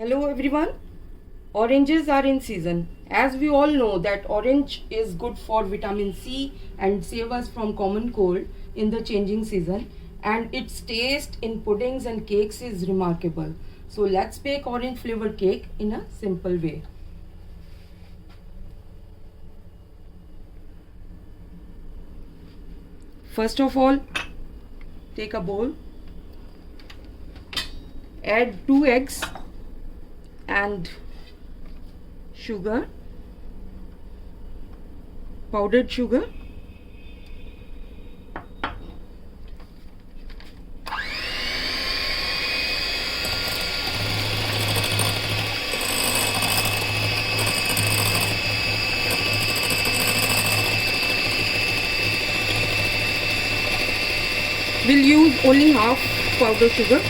Hello everyone. Oranges are in season. As we all know that orange is good for vitamin C and save us from common cold in the changing season, and its taste in puddings and cakes is remarkable. So let's bake orange flavored cake in a simple way. First of all, take a bowl, add 2 eggs and sugar, powdered sugar, we'll use only half powdered sugar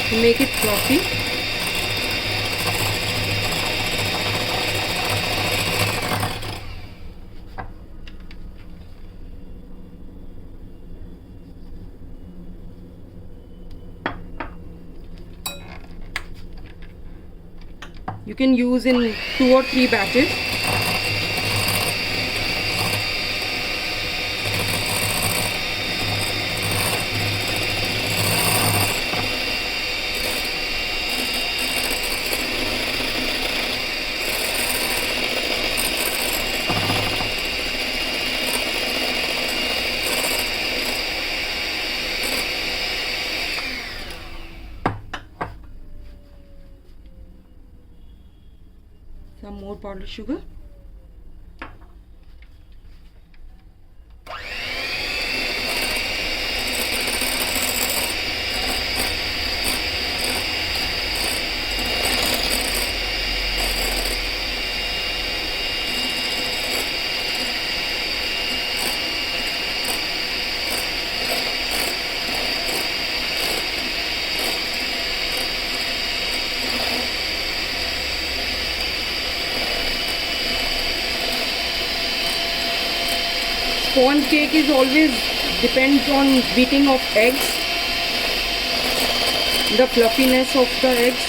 to make it fluffy. You can use in 2 or 3 batches. Some more powdered sugar. Sponge cake is always depends on beating of eggs, the fluffiness of the eggs.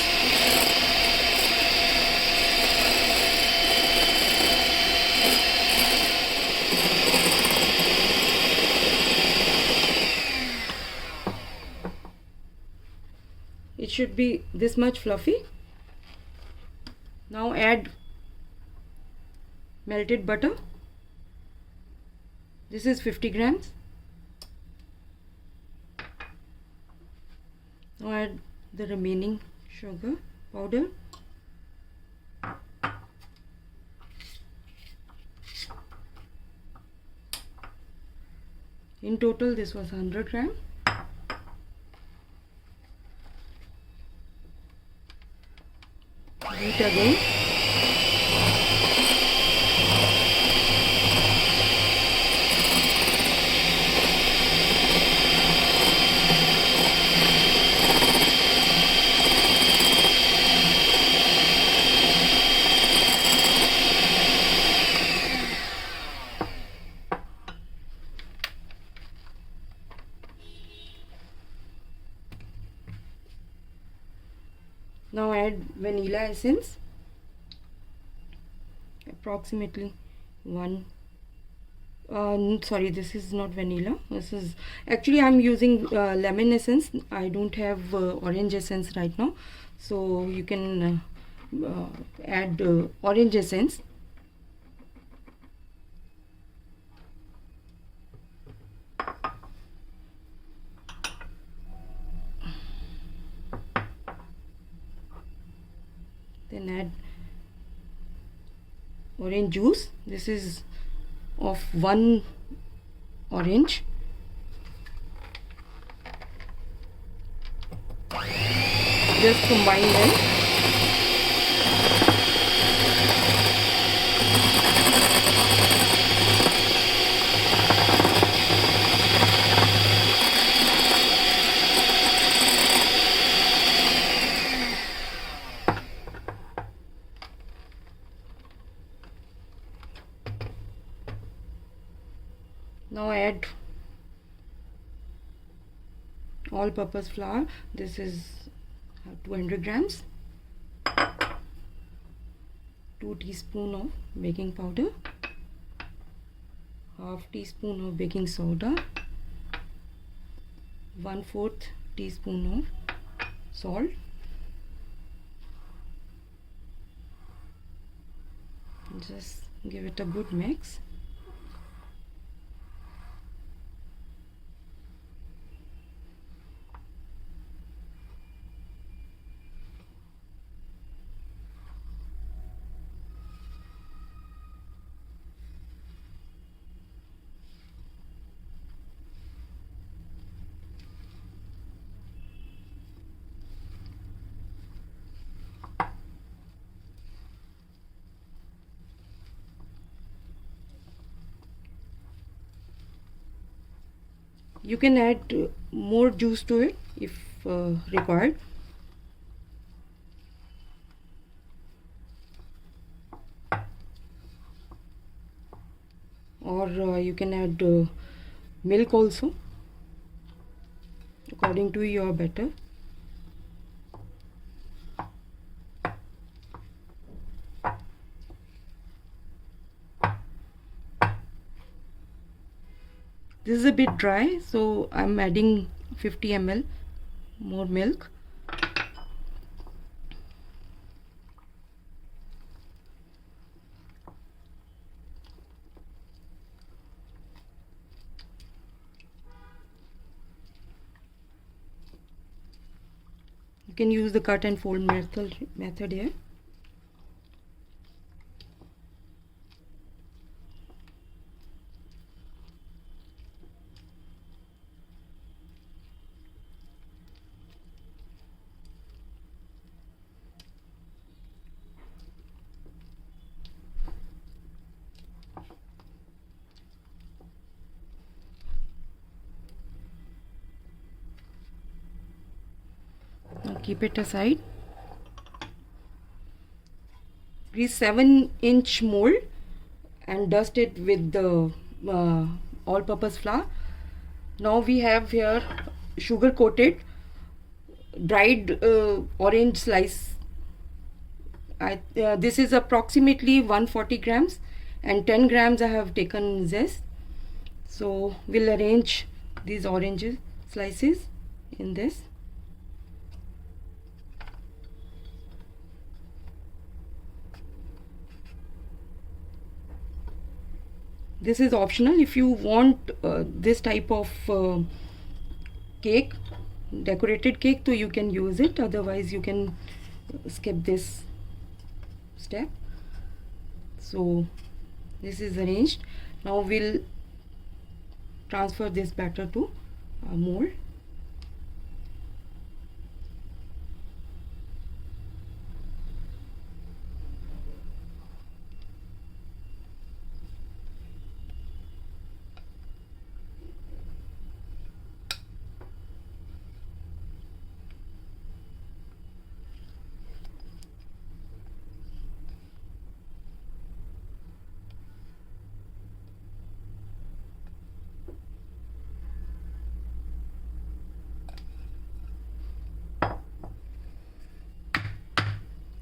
It should be this much fluffy. Now add melted butter. This is 50 grams. Now add the remaining sugar powder. In total this was 100 grams. Beat again. Now add vanilla essence, approximately 1. Sorry, this is not vanilla. This is actually I'm using lemon essence. I don't have orange essence right now, so you can add orange essence. Then add orange juice. This is of 1 orange. Just combine them. Now add all all-purpose flour. This is 200 grams. 2 teaspoons of baking powder, half teaspoon of baking soda, 1/4 teaspoon of salt, just give it a good mix. You can add more juice to it if required. Or you can add milk also, according to your batter. This is a bit dry, so I'm adding 50 ml more milk. You can use the cut and fold method here. Now keep it aside. Grease 7-inch mold and dust it with the all-purpose flour. Now we have here sugar coated dried orange slice. This is approximately 140 grams and 10 grams I have taken zest. So we'll arrange these orange slices in this. This is optional. If you want this type of cake, decorated cake, so you can use it. Otherwise you can skip this step. So this is arranged. Now we'll transfer this batter to a mold.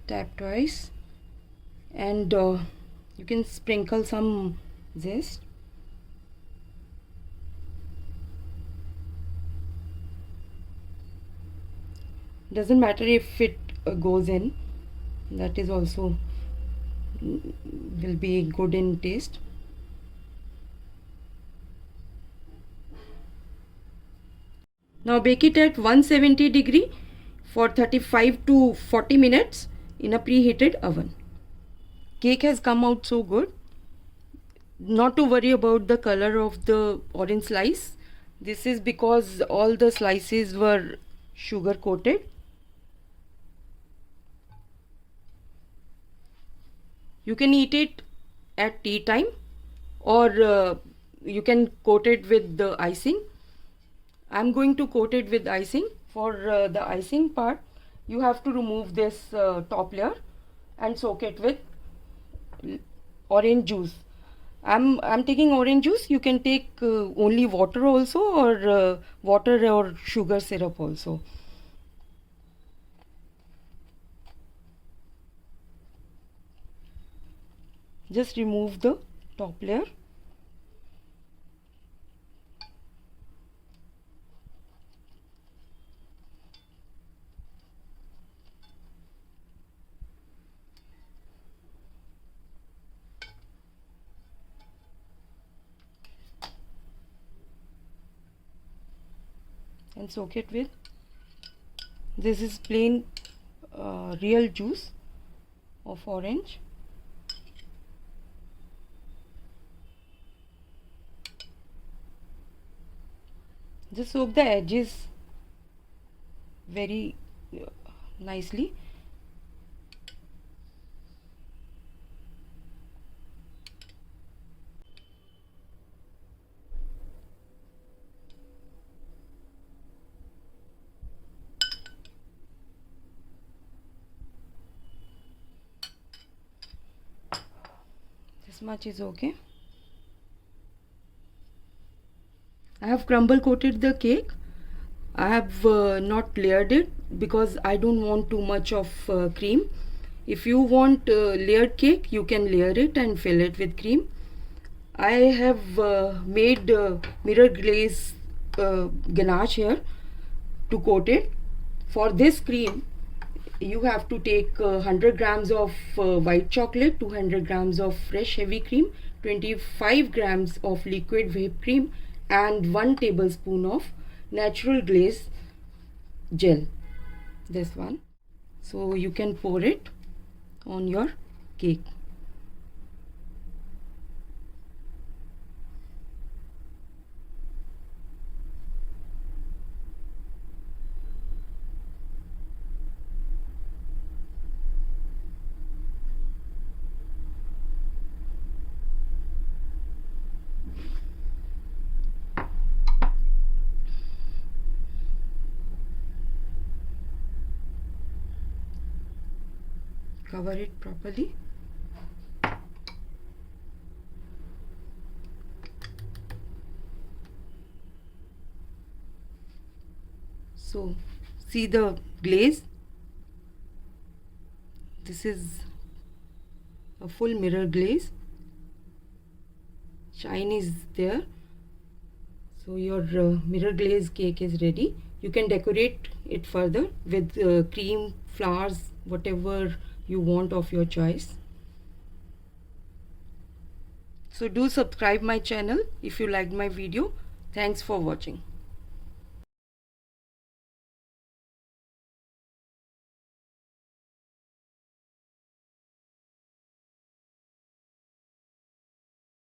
Tap twice, and you can sprinkle some zest. Doesn't matter if it goes in, that is also will be good in taste. Now bake it at 170 degree for 35 to 40 minutes in a preheated oven. Cake has come out so good. Not to worry about the color of the orange slice. This is because all the slices were sugar coated. You can eat it at tea time, or you can coat it with the icing. I'm going to coat it with icing. For the icing part, you have to remove this top layer and soak it with orange juice. I'm taking orange juice. You can take only water also, or water or sugar syrup also. Just remove the top layer. And soak it with, this is plain real juice of orange. Just soak the edges very nicely. This much is okay. I have crumble coated the cake. I have not layered it because I don't want too much of cream. If you want layered cake, you can layer it and fill it with cream. I have made mirror glaze ganache here to coat it. For this cream, you have to take 100 grams of white chocolate, 200 grams of fresh heavy cream, 25 grams of liquid whipped cream, and 1 tablespoon of natural glaze gel. This one. So you can pour it on your cake. Cover it properly. So see the glaze. This is a full mirror glaze. Shine is there. So your mirror glaze cake is ready. You can decorate it further with cream, flowers, whatever you want of your choice. So do subscribe my channel if you liked my video. Thanks for watching.